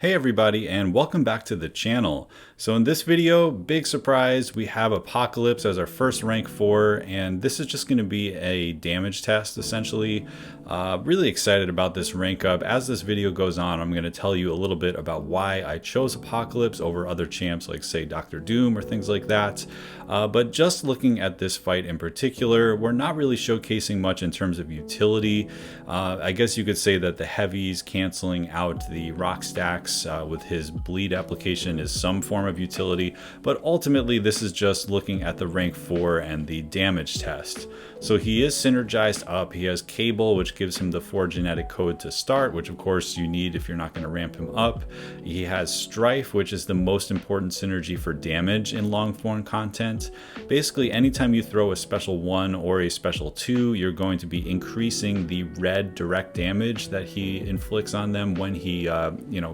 Hey everybody, and welcome back to the channel. So in this video, big surprise, we have Apocalypse as our first rank 4, and this is just going to be a damage test essentially. Really excited about this rank up. As this video goes on, I'm going to tell you a little bit about why I chose Apocalypse over other champs like say Dr. Doom or things like that. But just looking at this fight in particular, we're not really showcasing much in terms of utility. I guess you could say that the heavies canceling out the rock stacks with his bleed application is some form of utility, but ultimately this is just looking at the rank 4 and the damage test. So he is synergized up. He has Cable, which gives him the 4 genetic code to start, which of course you need if you're not going to ramp him up. He has Strife, which is the most important synergy for damage in long form content. Basically, anytime you throw a special 1 or a special 2, you're going to be increasing the red direct damage that he inflicts on them when he,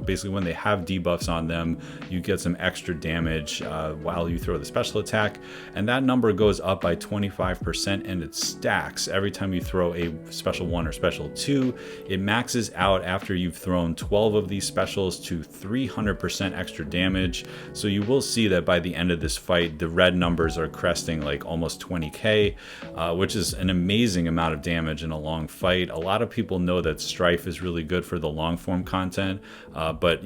basically when they have debuffs on them, you get some extra damage while you throw the special attack, and that number goes up by 25%, and it stacks every time you throw a special 1 or special 2. It maxes out after you've thrown 12 of these specials to 300% extra damage. So you will see that by the end of this fight, the red numbers are cresting like almost 20k, which is an amazing amount of damage in a long fight. A lot of people know that Strife is really good for the long form content, but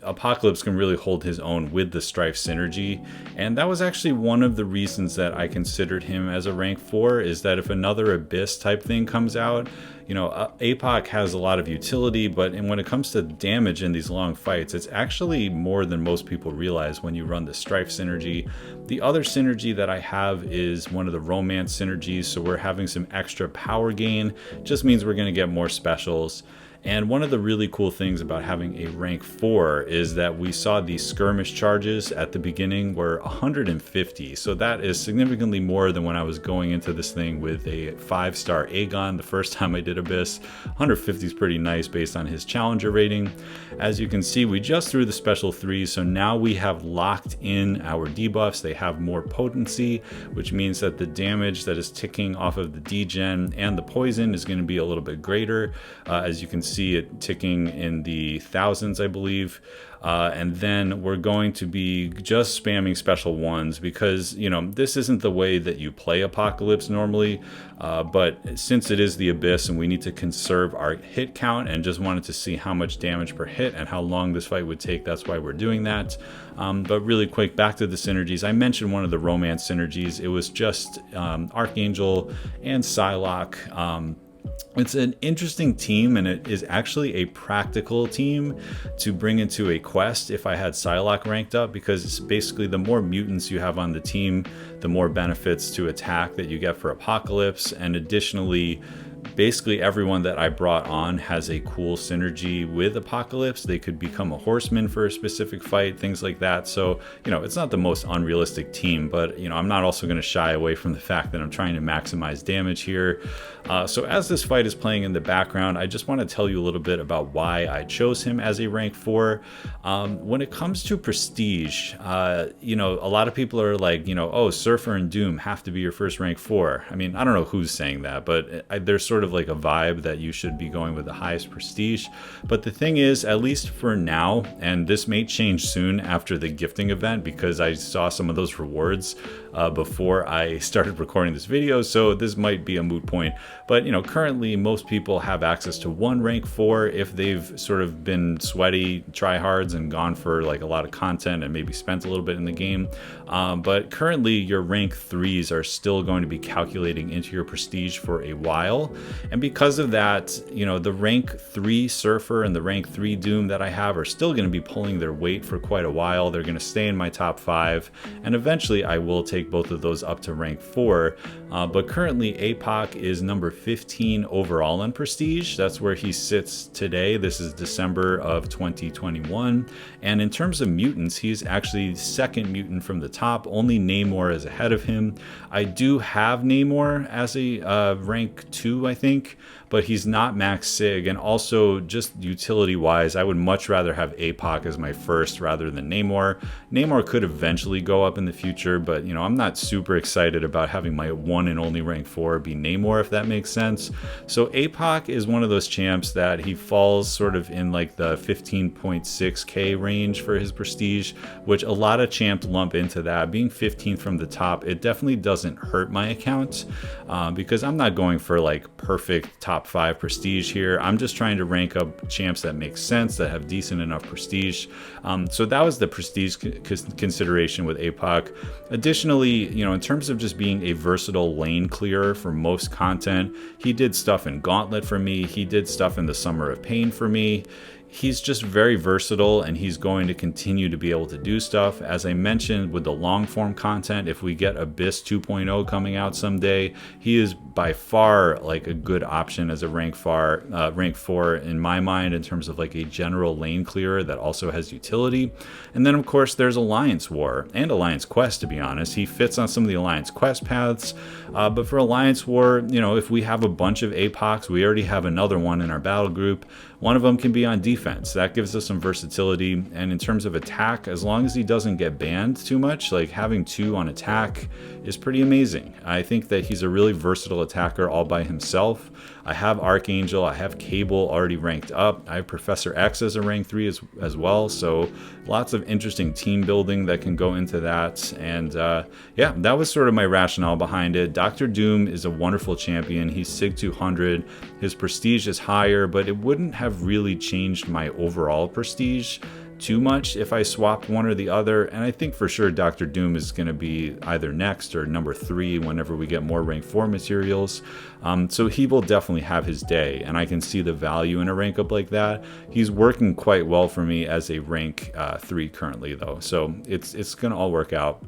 Apocalypse can really hold his own with the Strife synergy, and that was actually one of the reasons that I considered him as a rank 4, is that if another Abyss type thing comes out, Apoc has a lot of utility, but when it comes to damage in these long fights, it's actually more than most people realize when you run the Strife synergy. The other synergy that I have is one of the Romance synergies, so we're having some extra power gain. Just means we're going to get more specials. And one of the really cool things about having a rank 4 is that we saw the skirmish charges at the beginning were 150. So that is significantly more than when I was going into this thing with a 5-star Aegon the first time I did Abyss. 150 is pretty nice based on his challenger rating. As you can see, we just threw the special 3, so now we have locked in our debuffs. They have more potency, which means that the damage that is ticking off of the degen and the poison is going to be a little bit greater. As you can see it ticking in the thousands, I believe. And then we're going to be just spamming special 1s because, this isn't the way that you play Apocalypse normally. But since it is the Abyss and we need to conserve our hit count and just wanted to see how much damage per hit and how long this fight would take, that's why we're doing that. But really quick, back to the synergies. I mentioned one of the Romance synergies. It was just Archangel and Psylocke. It's an interesting team, and it is actually a practical team to bring into a quest if I had Psylocke ranked up, because it's basically the more mutants you have on the team, the more benefits to attack that you get for Apocalypse. And additionally, basically everyone that I brought on has a cool synergy with Apocalypse. They could become a horseman for a specific fight, things like that. So, it's not the most unrealistic team, but, I'm not also going to shy away from the fact that I'm trying to maximize damage here. So as this fight is playing in the background, I just want to tell you a little bit about why I chose him as a rank 4. When it comes to prestige, a lot of people are like, oh, Surfer and Doom have to be your first rank 4. I mean, I don't know who's saying that, but there's sort of like a vibe that you should be going with the highest prestige. But the thing is, at least for now, and this may change soon after the gifting event, because I saw some of those rewards before I started recording this video, so this might be a moot point. But currently most people have access to one rank 4 if they've sort of been sweaty tryhards and gone for like a lot of content and maybe spent a little bit in the game. But currently your rank 3s are still going to be calculating into your prestige for a while. And because of that, the rank 3 Surfer and the rank 3 Doom that I have are still going to be pulling their weight for quite a while. They're going to stay in my top 5, and eventually I will take both of those up to rank 4. But currently Apoc is number 15 overall in prestige. That's where he sits today. This is December of 2021. And in terms of mutants, he's actually second mutant from the top. Only Namor is ahead of him. I do have Namor as a rank 2, I think, but he's not max sig. And also just utility wise, I would much rather have Apoc as my first rather than Namor. Namor could eventually go up in the future, but you know, I'm not super excited about having my one and only rank 4 be Namor, if that makes sense. So Apoc is one of those champs that he falls sort of in like the 15.6k range for his prestige, which a lot of champs lump into that. Being 15th from the top, it definitely doesn't hurt my account because I'm not going for like perfect top 5 prestige here. I'm just trying to rank up champs that make sense, that have decent enough prestige. So that was the prestige consideration with Apoc. Additionally, you know, in terms of just being a versatile lane clearer for most content, he did stuff in Gauntlet for me. He did stuff in the Summer of Pain for me. He's just very versatile, and he's going to continue to be able to do stuff. As I mentioned with the long form content, if we get Abyss 2.0 coming out someday, he is by far like a good option as a rank 4 in my mind, in terms of like a general lane clearer that also has utility. And then of course there's Alliance War and Alliance Quest, to be honest. He fits on some of the Alliance Quest paths, but for Alliance War, you know, if we have a bunch of Apocs, we already have another one in our battle group. One of them can be on defense. That gives us some versatility. And in terms of attack, as long as he doesn't get banned too much, like having 2 on attack is pretty amazing. I think that he's a really versatile attacker all by himself. I have Archangel, I have Cable already ranked up. I have Professor X as a rank 3 as well. So lots of interesting team building that can go into that. And yeah, that was sort of my rationale behind it. Dr. Doom is a wonderful champion. He's Sig 200. His prestige is higher, but it wouldn't have really changed my overall prestige too much if I swapped one or the other. And I think for sure Dr. Doom is going to be either next or number 3 whenever we get more rank 4 materials. So he will definitely have his day, and I can see the value in a rank up like that. He's working quite well for me as a rank 3 currently though, so it's going to all work out.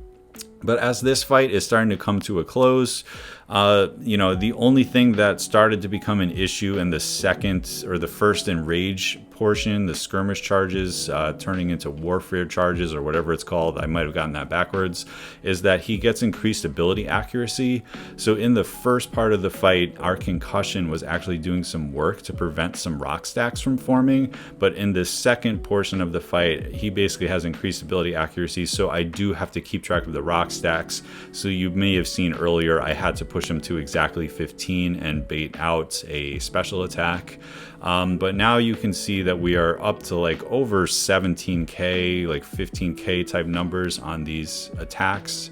But as this fight is starting to come to a close, you know, the only thing that started to become an issue in the second or the first Enrage portion, the skirmish charges turning into warfare charges or whatever it's called, I might have gotten that backwards, is that he gets increased ability accuracy. So in the first part of the fight, our concussion was actually doing some work to prevent some rock stacks from forming. But in the second portion of the fight, he basically has increased ability accuracy. So I do have to keep track of the rock stacks. So you may have seen earlier, I had to push him to exactly 15 and bait out a special attack. But now you can see that we are up to like over 17k, like 15k type numbers on these attacks,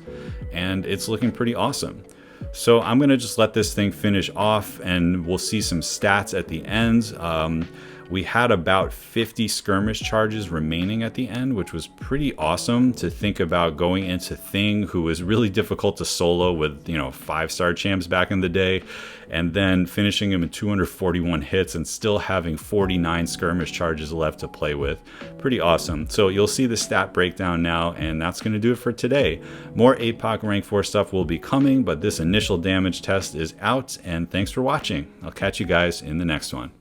and it's looking pretty awesome. So I'm gonna just let this thing finish off, and we'll see some stats at the end. We had about 50 skirmish charges remaining at the end, which was pretty awesome to think about going into Thing, who was really difficult to solo with, you know, 5-star champs back in the day, and then finishing him in 241 hits and still having 49 skirmish charges left to play with. Pretty awesome. So you'll see the stat breakdown now, and that's going to do it for today. More Apoc rank 4 stuff will be coming, but this initial damage test is out, and thanks for watching. I'll catch you guys in the next one.